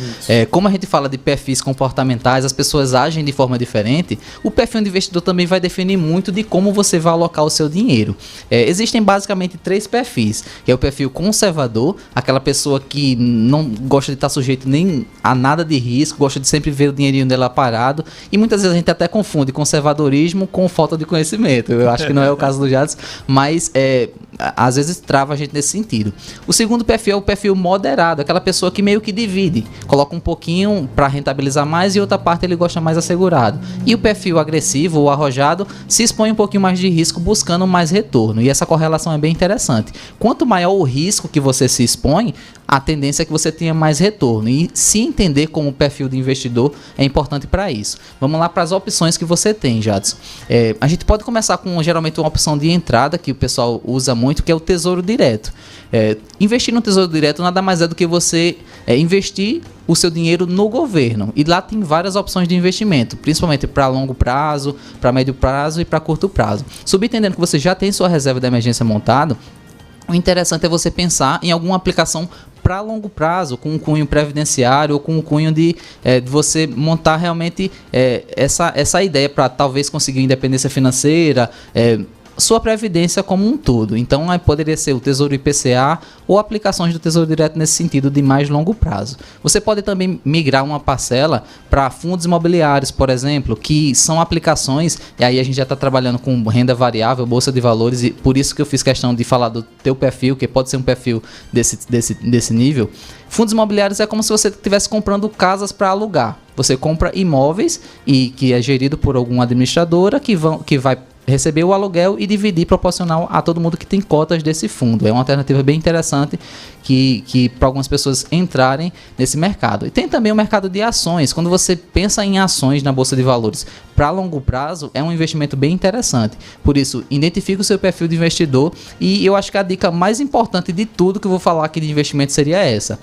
Como a gente fala de perfis comportamentais, as pessoas agem de forma diferente, o perfil de investidor também vai definir muito de como você vai alocar o seu dinheiro. Existem basicamente 3 perfis, que é o perfil conservador, aquela pessoa que não gosta de estar sujeito nem a nada de risco, gosta de sempre ver o dinheirinho dela parado, e muitas vezes a gente até confunde conservadorismo com falta de conhecimento. Eu acho que não é o caso do Jadson, mas às vezes trava a gente nesse sentido. O segundo perfil é o perfil moderado, aquela pessoa que meio que divide, coloca um pouquinho para rentabilizar mais e outra parte ele gosta mais assegurado. E o perfil agressivo ou arrojado se expõe um pouquinho mais de risco buscando mais retorno, e essa correlação é bem interessante. Quanto maior o risco que você se expõe, a tendência é que você tenha mais retorno, e se entender como perfil de investidor é importante para isso. Vamos lá para as opções que você tem, Jadson. A gente pode começar com geralmente uma opção de entrada que o pessoal usa muito, que é o Tesouro Direto. Investir no Tesouro Direto nada mais é do que você investir o seu dinheiro no governo, e lá tem várias opções de investimento, principalmente para longo prazo, para médio prazo e para curto prazo. Subentendendo que você já tem sua reserva de emergência montada, o interessante é você pensar em alguma aplicação para longo prazo, com um cunho previdenciário ou com um cunho de você montar realmente essa ideia para talvez conseguir independência financeira, sua previdência como um todo. Então poderia ser o Tesouro IPCA ou aplicações do Tesouro Direto nesse sentido de mais longo prazo. Você pode também migrar uma parcela para fundos imobiliários, por exemplo, que são aplicações, e aí a gente já está trabalhando com renda variável, bolsa de valores, e por isso que eu fiz questão de falar do teu perfil, que pode ser um perfil desse nível. Fundos imobiliários é como se você estivesse comprando casas para alugar. Você compra imóveis e que é gerido por alguma administradora que vai receber o aluguel e dividir proporcional a todo mundo que tem cotas desse fundo. É uma alternativa bem interessante que para algumas pessoas entrarem nesse mercado. E tem também o mercado de ações. Quando você pensa em ações na Bolsa de Valores para longo prazo, é um investimento bem interessante. Por isso, identifique o seu perfil de investidor, e eu acho que a dica mais importante de tudo que eu vou falar aqui de investimento seria essa.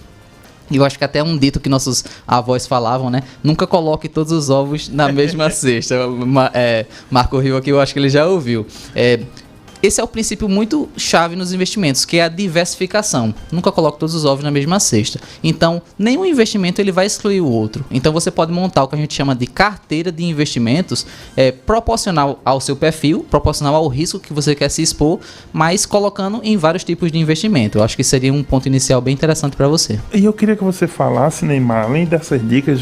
E eu acho que até um dito que nossos avós falavam, né? Nunca coloque todos os ovos na mesma cesta. Marco Rio aqui, eu acho que ele já ouviu. Esse é o princípio muito chave nos investimentos, que é a diversificação. Nunca coloque todos os ovos na mesma cesta. Então, nenhum investimento ele vai excluir o outro. Então, você pode montar o que a gente chama de carteira de investimentos, proporcional ao seu perfil, proporcional ao risco que você quer se expor, mas colocando em vários tipos de investimento. Eu acho que seria um ponto inicial bem interessante para você. E eu queria que você falasse, Neymar, além dessas dicas,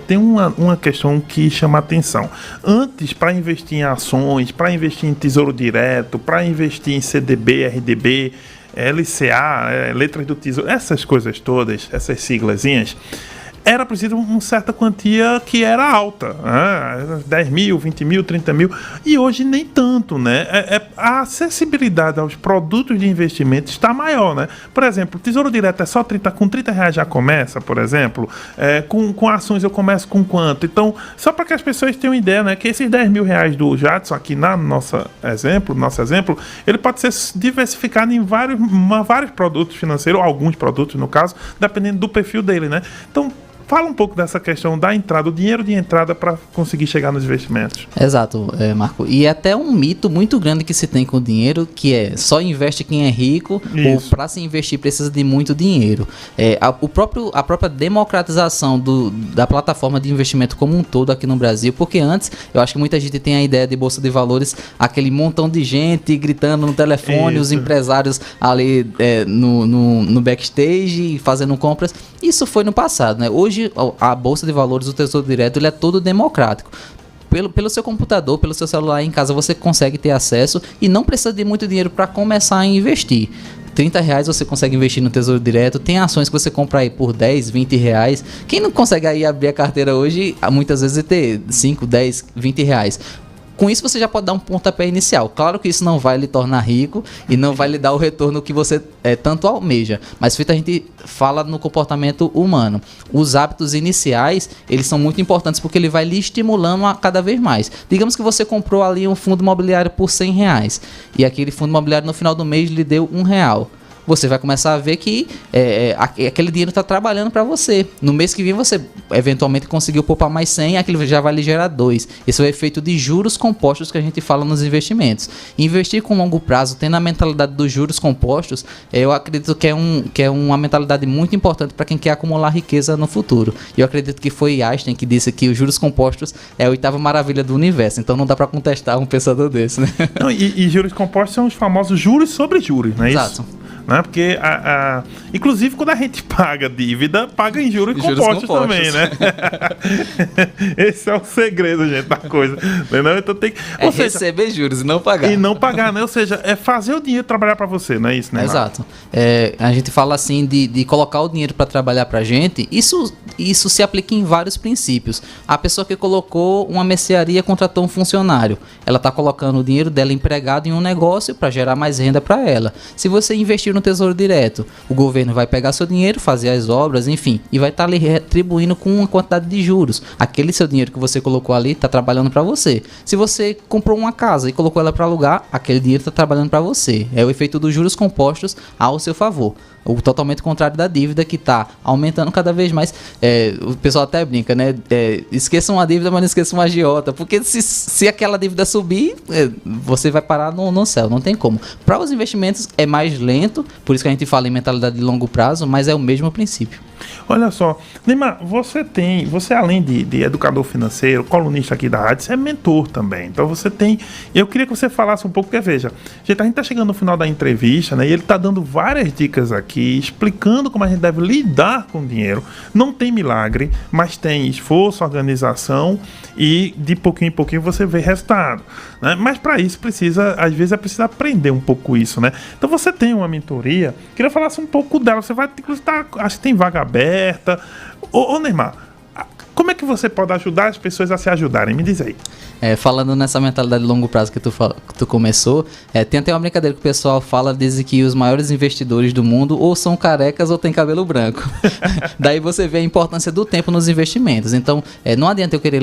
tem uma questão que chama a atenção. Antes, para investir em ações, para investir em tesouro direto, para investir em CDB, RDB, LCA, letras do tesouro, essas coisas todas, essas siglazinhas, era preciso uma certa quantia que era alta, né? 10 mil, 20 mil, 30 mil, e hoje nem tanto, né? A acessibilidade aos produtos de investimento está maior, né? Por exemplo, o Tesouro Direto é só com 30 reais já começa, por exemplo, com ações eu começo com quanto? Então, só para que as pessoas tenham ideia, né? Que esses 10 mil reais do Jadson aqui nosso exemplo, ele pode ser diversificado em vários produtos financeiros, alguns produtos no caso, dependendo do perfil dele, né? Então, Fala um pouco dessa questão da entrada, o dinheiro de entrada para conseguir chegar nos investimentos. Exato, Marco. E é até um mito muito grande que se tem com o dinheiro, que é só investe quem é rico, ou para se investir precisa de muito dinheiro. A própria democratização da plataforma de investimento como um todo aqui no Brasil, porque antes, eu acho que muita gente tem a ideia de Bolsa de Valores, aquele montão de gente gritando no telefone, os empresários ali no backstage, fazendo compras. Isso foi no passado, né? Hoje a Bolsa de Valores, o Tesouro Direto, ele é todo democrático. Pelo seu computador, pelo seu celular em casa, você consegue ter acesso e não precisa de muito dinheiro para começar a investir. R$30 você consegue investir no Tesouro Direto. Tem ações que você compra aí por 10, 20 reais. Quem não consegue aí abrir a carteira hoje, muitas vezes ter 5, 10, 20 reais. Com isso você já pode dar um pontapé inicial. Claro que isso não vai lhe tornar rico e não vai lhe dar o retorno que você tanto almeja. Mas feito a gente fala no comportamento humano. Os hábitos iniciais, eles são muito importantes porque ele vai lhe estimulando a cada vez mais. Digamos que você comprou ali um fundo imobiliário por R$100 e aquele fundo imobiliário no final do mês lhe deu R$1. Você vai começar a ver que aquele dinheiro está trabalhando para você. No mês que vem você eventualmente conseguiu poupar mais 100, aquilo já vai lhe gerar 2. Esse é o efeito de juros compostos que a gente fala nos investimentos. Investir com longo prazo, tendo a mentalidade dos juros compostos, eu acredito que é uma mentalidade muito importante para quem quer acumular riqueza no futuro. E eu acredito que foi Einstein que disse que os juros compostos é a 8ª maravilha do universo. Então não dá para contestar um pensador desse, né? Não, e juros compostos são os famosos juros sobre juros, não é isso? Exato. Né? Porque, inclusive, quando a gente paga dívida, paga em juros compostos também, né? Esse é o segredo, gente, da coisa. Não? Então tem que... receber juros e não pagar. E não pagar, né? Ou seja, é fazer o dinheiro trabalhar para você, não é isso, né? Exato. A gente fala assim de colocar o dinheiro para trabalhar para a gente. Isso se aplica em vários princípios. A pessoa que colocou uma mercearia contratou um funcionário. Ela está colocando o dinheiro dela empregado em um negócio para gerar mais renda para ela. Se você investir no Tesouro Direto, o governo vai pegar seu dinheiro, fazer as obras, enfim, e vai estar lhe retribuindo com uma quantidade de juros. Aquele seu dinheiro que você colocou ali está trabalhando para você. Se você comprou uma casa e colocou ela para alugar, aquele dinheiro está trabalhando para você. É o efeito dos juros compostos ao seu favor. O totalmente contrário da dívida, que está aumentando cada vez mais. O pessoal até brinca, né? Esqueçam a dívida, mas não esqueçam a agiota. Porque se aquela dívida subir, você vai parar no céu. Não tem como. Para os investimentos é mais lento, por isso que a gente fala em mentalidade de longo prazo, mas é o mesmo princípio. Olha só, Neymar, você além de educador financeiro, colunista aqui da rádio, você é mentor também. Então você tem... Eu queria que você falasse um pouco, porque veja, a gente está chegando no final da entrevista, né? E ele está dando várias dicas aqui, explicando como a gente deve lidar com o dinheiro. Não tem milagre, mas tem esforço, organização e de pouquinho em pouquinho você vê resultado, né? Mas para isso às vezes é preciso aprender um pouco isso, né? Então você tem uma mentoria, queria falar um pouco dela. Você vai, inclusive, acho que tem vaga aberta. Ô Neymar, como é que você pode ajudar as pessoas a se ajudarem? Me diz aí. Falando nessa mentalidade de longo prazo que tu começou, tem até uma brincadeira que o pessoal fala, diz que os maiores investidores do mundo ou são carecas ou têm cabelo branco. Daí você vê a importância do tempo nos investimentos. Então, não adianta eu querer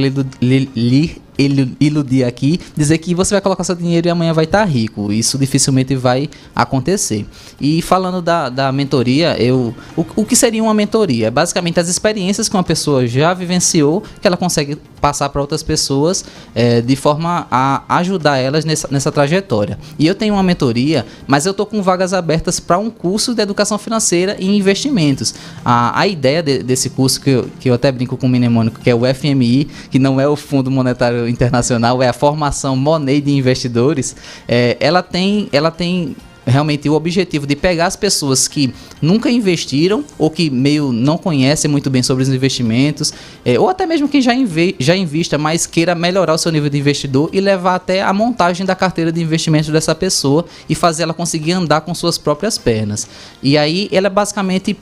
iludir aqui, dizer que você vai colocar seu dinheiro e amanhã vai estar rico. Isso dificilmente vai acontecer. E falando da mentoria, o que seria uma mentoria? Basicamente as experiências que uma pessoa já vivenciou, que ela consegue passar para outras pessoas de forma a ajudar elas nessa trajetória. E eu tenho uma mentoria, mas eu estou com vagas abertas para um curso de educação financeira e investimentos. A ideia desse curso, que eu até brinco com o mnemônico, que é o FMI, que não é o Fundo Monetário Internacional, é a formação Money de investidores. Ela tem realmente o objetivo de pegar as pessoas que nunca investiram ou que meio não conhecem muito bem sobre os investimentos, ou até mesmo quem já invista, mas queira melhorar o seu nível de investidor e levar até a montagem da carteira de investimentos dessa pessoa e fazer ela conseguir andar com suas próprias pernas. E aí ela é basicamente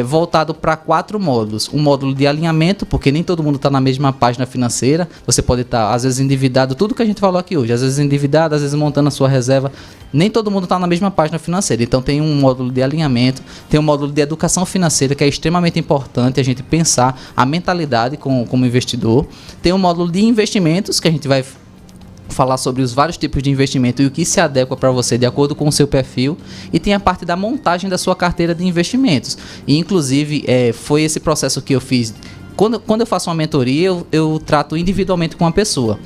voltado para 4 módulos. Um módulo de alinhamento, porque nem todo mundo está na mesma página financeira. Você pode estar, às vezes, endividado, tudo que a gente falou aqui hoje, às vezes endividado, às vezes montando a sua reserva. Nem todo mundo está na mesma página financeira. Então tem um módulo de alinhamento, tem um módulo de educação financeira, que é extremamente importante a gente pensar a mentalidade como investidor. Tem um módulo de investimentos, que a gente vai falar sobre os vários tipos de investimento e o que se adequa para você de acordo com o seu perfil. E tem a parte da montagem da sua carteira de investimentos. E inclusive foi esse processo que eu fiz quando eu faço uma mentoria, eu trato individualmente com uma pessoa.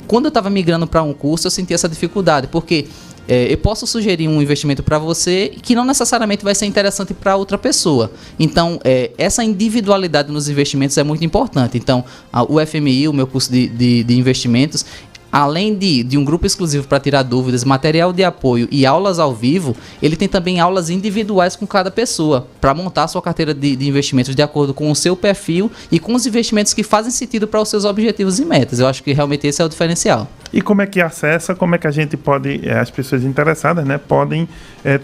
Quando eu estava migrando para um curso, eu senti essa dificuldade, porque eu posso sugerir um investimento para você que não necessariamente vai ser interessante para outra pessoa. Então, essa individualidade nos investimentos é muito importante. Então, o FMI, o meu curso de investimentos, além de um grupo exclusivo para tirar dúvidas, material de apoio e aulas ao vivo, ele tem também aulas individuais com cada pessoa, para montar a sua carteira de investimentos de acordo com o seu perfil e com os investimentos que fazem sentido para os seus objetivos e metas. Eu acho que realmente esse é o diferencial. E como é que acessa, como é que a gente pode, as pessoas interessadas, né, podem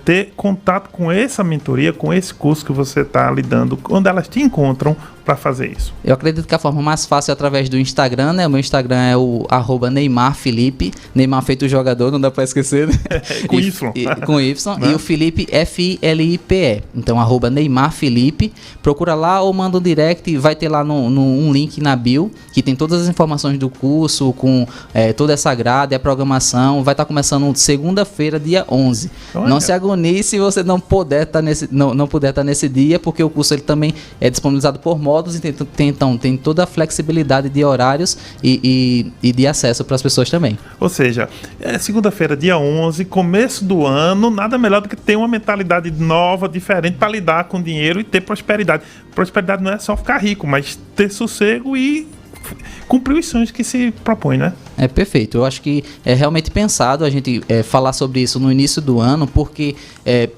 ter contato com essa mentoria, com esse curso que você está lidando, onde elas te encontram para fazer isso? Eu acredito que a forma mais fácil é através do Instagram, né? O meu Instagram é o @NeymarFelipe, Neymar feito jogador, não dá para esquecer, né? Com Y. Com Y, né? E o Felipe FILIPE, então @NeymarFelipe, procura lá ou manda um direct, vai ter lá um link na bio, que tem todas as informações do curso, com toda essa grade, a programação, vai estar começando segunda-feira, dia 11. Olha. Não se agonie se você não puder estar nesse dia, porque o curso ele também é disponibilizado por módulos, então tem toda a flexibilidade de horários e de acesso para as pessoas também. Ou seja, segunda-feira, dia 11, começo do ano, nada melhor do que ter uma mentalidade nova, diferente para lidar com dinheiro e ter prosperidade. Prosperidade não é só ficar rico, mas ter sossego e cumprir os sonhos que se propõe, né? É perfeito. Eu acho que é realmente pensado a gente falar sobre isso no início do ano, porque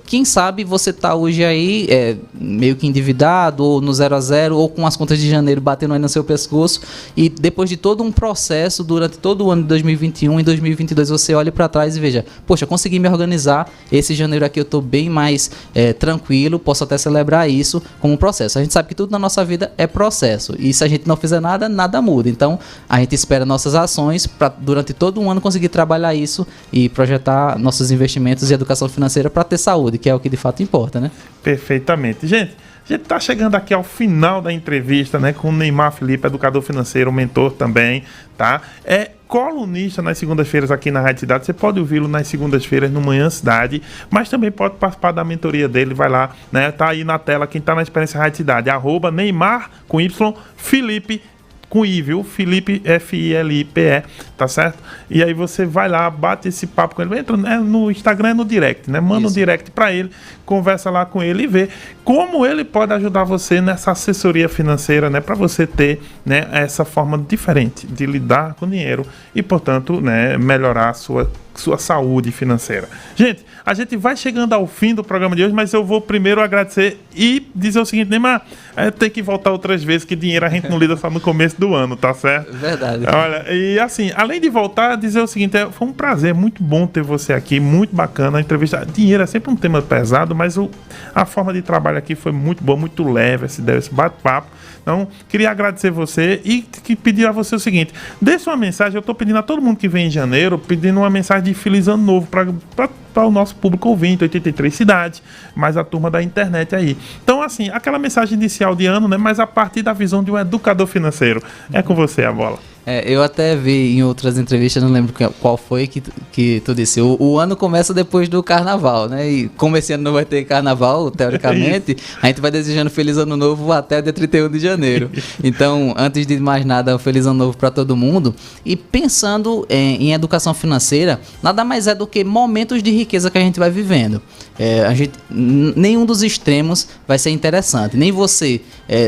quem sabe você está hoje aí meio que endividado, ou no 0 a 0, ou com as contas de janeiro batendo aí no seu pescoço, e depois de todo um processo, durante todo o ano de 2021 e 2022, você olha para trás e veja, poxa, consegui me organizar, esse janeiro aqui eu estou bem mais tranquilo, posso até celebrar isso como um processo. A gente sabe que tudo na nossa vida é processo, e se a gente não fizer nada, nada muda. Então, a gente espera nossas ações para durante todo um ano conseguir trabalhar isso e projetar nossos investimentos e educação financeira para ter saúde, que é o que de fato importa, né? Perfeitamente. Gente, a gente está chegando aqui ao final da entrevista, né, com o Neymar Felipe, educador financeiro, mentor também, tá? É colunista nas segundas-feiras aqui na Rádio Cidade. Você pode ouvi-lo nas segundas-feiras no Manhã Cidade, mas também pode participar da mentoria dele. Vai lá, né? Tá aí na tela quem tá na Experiência Rádio Cidade, @Neymar com Y, Felipe com I, viu? Felipe FILIPE, tá certo? E aí você vai lá, bate esse papo com ele, entra no Instagram, no direct, né? Manda um direct pra ele, conversa lá com ele e vê como ele pode ajudar você nessa assessoria financeira, né? Pra você ter, né, essa forma diferente de lidar com dinheiro e, portanto, né, melhorar a sua saúde financeira. Gente, a gente vai chegando ao fim do programa de hoje, mas eu vou primeiro agradecer e dizer o seguinte, Neymar, tem que voltar outras vezes, que dinheiro a gente não lida só no começo do ano, tá certo? Verdade. Olha, e assim, além de voltar, dizer o seguinte, foi um prazer, muito bom ter você aqui, muito bacana a entrevista. Dinheiro é sempre um tema pesado, mas a forma de trabalho aqui foi muito boa, muito leve, esse bate-papo. Então, queria agradecer você e pedir a você o seguinte, deixe uma mensagem, eu estou pedindo a todo mundo que vem em janeiro, pedindo uma mensagem de Feliz Ano Novo para o nosso público ouvinte, 83 cidades, mais a turma da internet aí. Então, assim, aquela mensagem inicial de ano, né, mas a partir da visão de um educador financeiro. É com você a bola. Eu até vi em outras entrevistas, não lembro qual foi que tu disse, o ano começa depois do carnaval, né? E como esse ano não vai ter carnaval, teoricamente, a gente vai desejando Feliz Ano Novo até dia 31 de janeiro. Então, antes de mais nada, um Feliz Ano Novo para todo mundo. E pensando em educação financeira, nada mais é do que momentos de riqueza que a gente vai vivendo. Nenhum dos extremos vai ser interessante. Nem você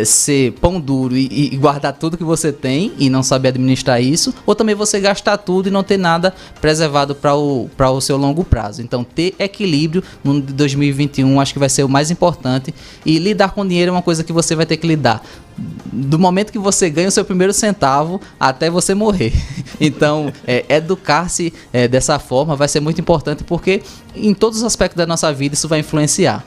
ser pão duro e guardar tudo que você tem e não saber administrar isso, ou também você gastar tudo e não ter nada preservado para o seu longo prazo. Então, ter equilíbrio no ano de 2021 acho que vai ser o mais importante, e lidar com dinheiro é uma coisa que você vai ter que lidar do momento que você ganha o seu primeiro centavo até você morrer. Então, educar-se dessa forma vai ser muito importante, porque em todos os aspectos da nossa vida isso vai influenciar.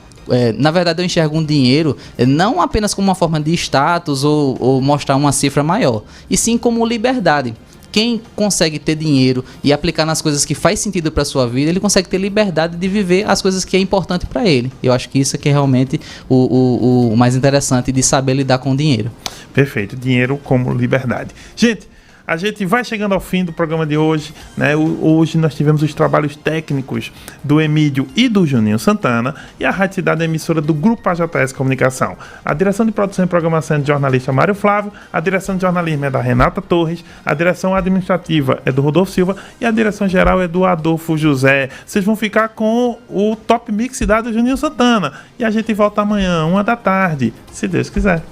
Na verdade, eu enxergo um dinheiro não apenas como uma forma de status ou mostrar uma cifra maior, e sim como liberdade. Quem consegue ter dinheiro e aplicar nas coisas que faz sentido para sua vida, ele consegue ter liberdade de viver as coisas que é importante para ele. Eu acho que isso é realmente o mais interessante de saber lidar com o dinheiro. Perfeito, dinheiro como liberdade. Gente, A gente vai chegando ao fim do programa de hoje, né? Hoje nós tivemos os trabalhos técnicos do Emílio e do Juninho Santana, e a Rádio Cidade é emissora do Grupo AJS Comunicação. A direção de produção e programação é do jornalista Mário Flávio, a direção de jornalismo é da Renata Torres, a direção administrativa é do Rodolfo Silva e a direção geral é do Adolfo José. Vocês vão ficar com o Top Mix Cidade do Juninho Santana. E a gente volta amanhã, 1h da tarde, se Deus quiser.